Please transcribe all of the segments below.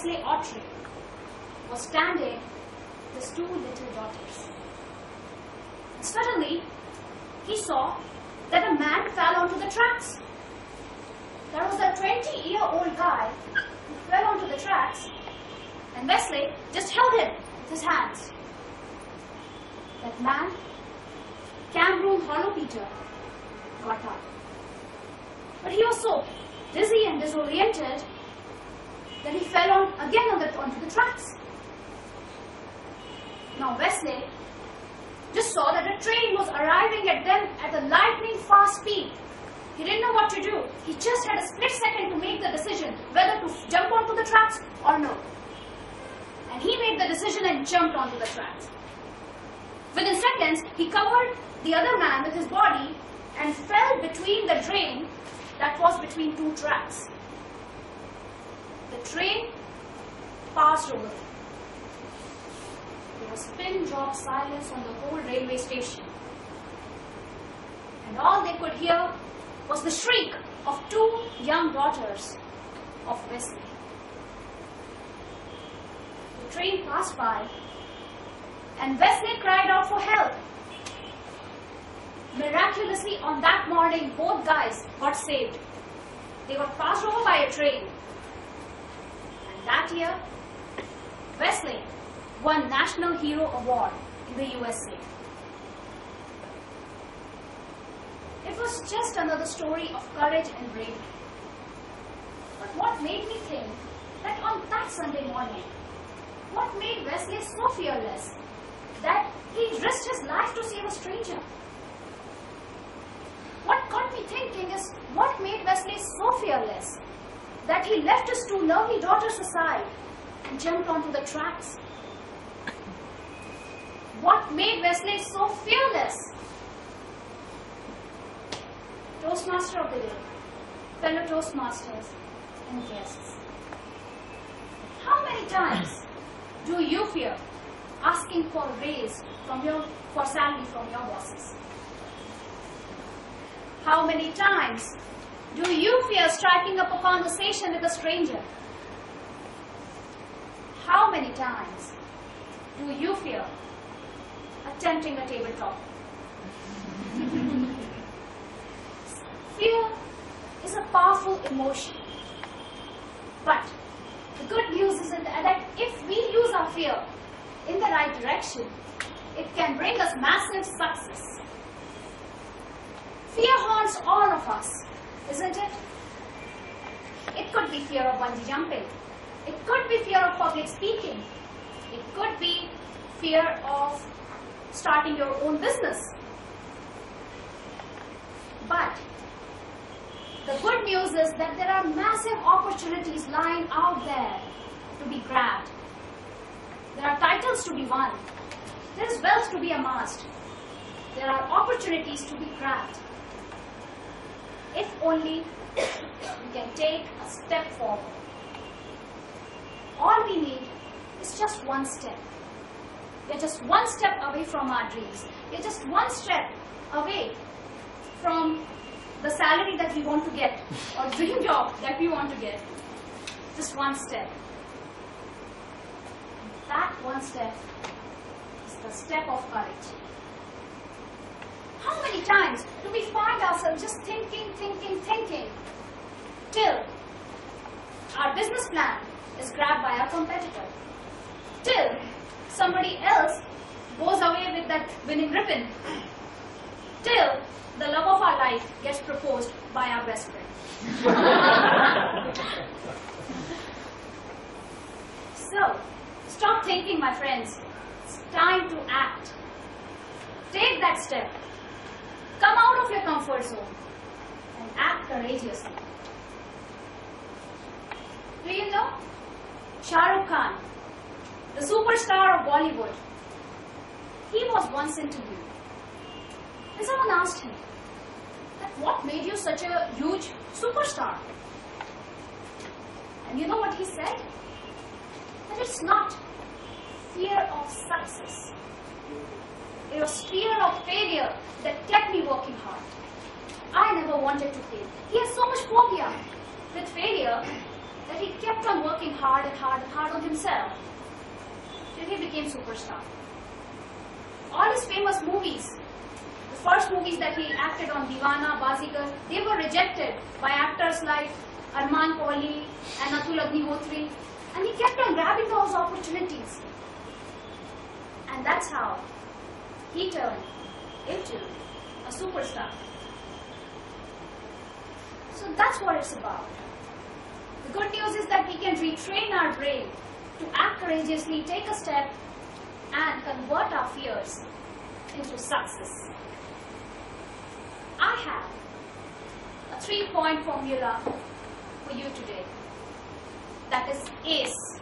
Wesley Autry was standing with his two little daughters. And suddenly, he saw that a man fell onto the tracks. There was a 20-year-old guy who fell onto the tracks, and Wesley just held him with his hands. That man, Cameroon Hollow Peter, got up. But he was so dizzy and disoriented that he fell onto the tracks. Now Wesley just saw that a train was arriving at them at a lightning fast speed. He didn't know what to do. He just had a split second to make the decision whether to jump onto the tracks or no. And he made the decision and jumped onto the tracks. Within seconds, he covered the other man with his body and fell between the train that was between two tracks. The train passed over them. There was pin-drop silence on the whole railway station. And all they could hear was the shriek of two young daughters of Wesley. The train passed by, and Wesley cried out for help. Miraculously, on that morning, both guys got saved. They got passed over by a train. And that year, Wesley won National Hero Award in the USA. It was just another story of courage and bravery. But what made me think that on that Sunday morning, what made Wesley so fearless that he risked his life to save a stranger? What got me thinking is what made Wesley so fearless that he left his two lovely daughters aside and jumped onto the tracks? What made Wesley so fearless? Toastmaster of the day, fellow Toastmasters and guests. How many times do you fear asking for a raise for salary from your bosses? How many times do you fear striking up a conversation with a stranger? How many times do you fear attempting a tabletop? Fear is a powerful emotion. But the good news is that if we use our fear in the right direction, it can bring us massive success. Fear haunts all of us, isn't it? It could be fear of bungee jumping. It could be fear of public speaking. It could be fear of starting your own business. But the good news is that there are massive opportunities lying out there to be grabbed. There are titles to be won. There is wealth to be amassed. There are opportunities to be grabbed. If only we can take a step forward. All we need is just one step. We're just one step away from our dreams. We're just one step away from the salary that we want to get or dream job that we want to get. Just one step. That one step is the step of courage. How many times do we find ourselves just thinking, till our business plan is grabbed by our competitor, till somebody else goes away with that winning ribbon, till the love of our life gets proposed by our best friend. So, stop thinking, my friends. It's time to act. Take that step. Come out of your comfort zone and act courageously. Do you know? Shah Rukh Khan, the superstar of Bollywood, he was once interviewed. And someone asked him, that what made you such a huge superstar? And you know what he said? That it's not fear of success. It was fear of failure that kept me working hard. I never wanted to fail. He has so much phobia with failure that he kept on working hard and hard and hard on himself till he became superstar. All his famous movies, the first movies that he acted on, Deewana, Bazigar, they were rejected by actors like Arman Kohli and Atul Agnihotri, and he kept on grabbing those opportunities. And that's how he turned into a superstar. So that's what it's about. The good news is that we can retrain our brain to act courageously, take a step, and convert our fears into success. I have a 3-point formula for you today. That is ACE.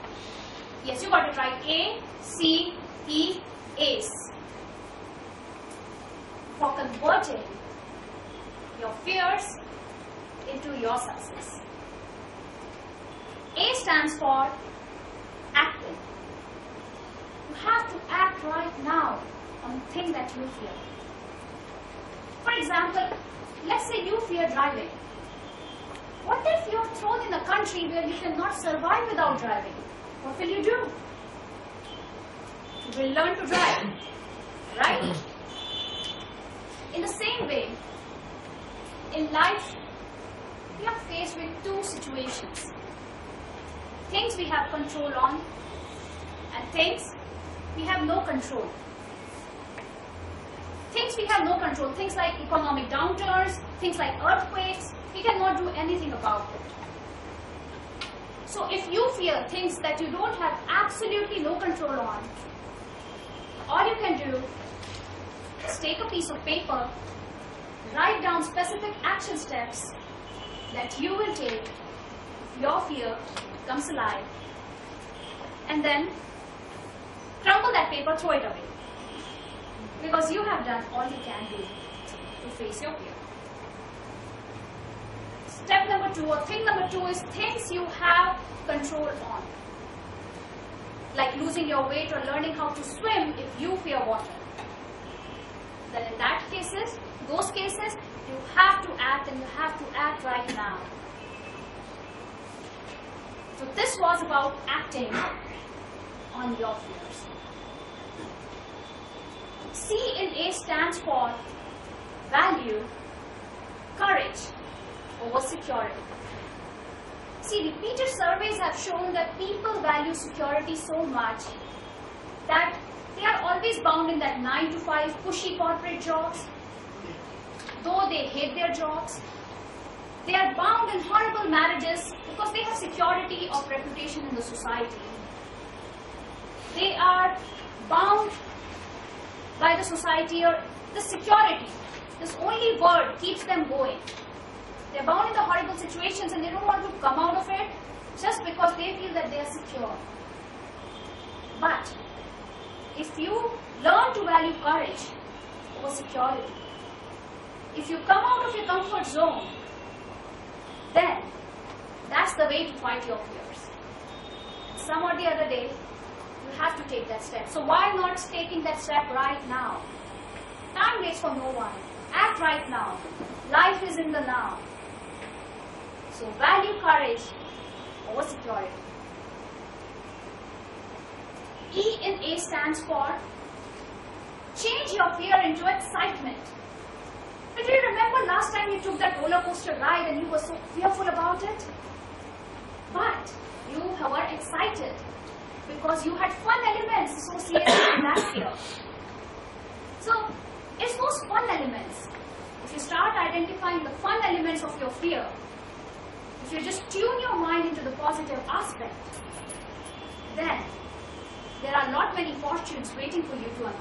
Yes, you got it right. A-C-E, ACE. For converting your fears into your success. A stands for acting. You have to act right now on the thing that you fear. For example, let's say you fear driving. What if you're thrown in a country where you cannot survive without driving? What will you do? You will learn to drive, right? In the same way, in life, we are faced with two situations. Things we have control on and things we have no control. Things we have no control, things like economic downturns, things like earthquakes, we cannot do anything about it. So if you fear things that you don't have absolutely no control on, all you can do is take a piece of paper, write down specific action steps that you will take if your fear comes alive, and then crumble that paper, throw it away. Because you have done all you can do to face your fear. Step number 2 or thing number 2 is things you have control on. Like losing your weight or learning how to swim if you fear water. Then in those cases, you have to act, and you have to act right now. So this was about acting on your fears. C in A stands for value, courage over security. See, repeated surveys have shown that people value security so much that they are always bound in that 9 to 5 pushy corporate jobs. Though they hate their jobs, they are bound in horrible marriages because they have security of reputation in the society. They are bound by the society or the security. This only word keeps them going. They're bound in the horrible situations and they don't want to come out of it just because they feel that they are secure. But if you learn to value courage over security, if you come out of your comfort zone, then that's the way to fight your fears. Some or the other day, you have to take that step. So why not taking that step right now? Time waits for no one. Act right now. Life is in the now. So value courage over security. E in A stands for change your fear into excitement. But do you remember last time you took that roller coaster ride and you were so fearful about it? But you were excited because you had fun elements associated with that fear. So it's those fun elements. If you start identifying the fun elements of your fear, if you just tune your mind into the positive aspect, then there are not many fortunes waiting for you to unfold.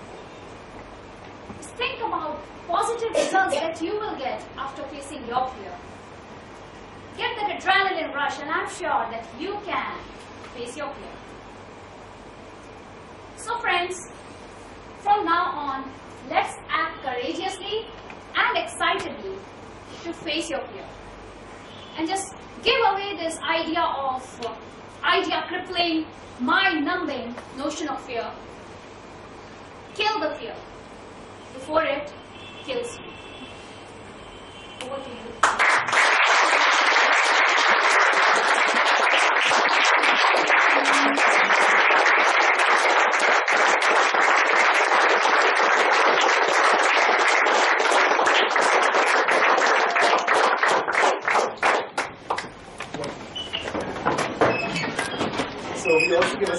Just think about positive results that you will get after facing your fear. Get that adrenaline rush, and I'm sure that you can face your fear. So friends, from now on, let's act courageously and excitedly to face your fear. And just give away this idea-crippling, mind-numbing notion of fear. Kill the fear before it kills you. Over to you. also give us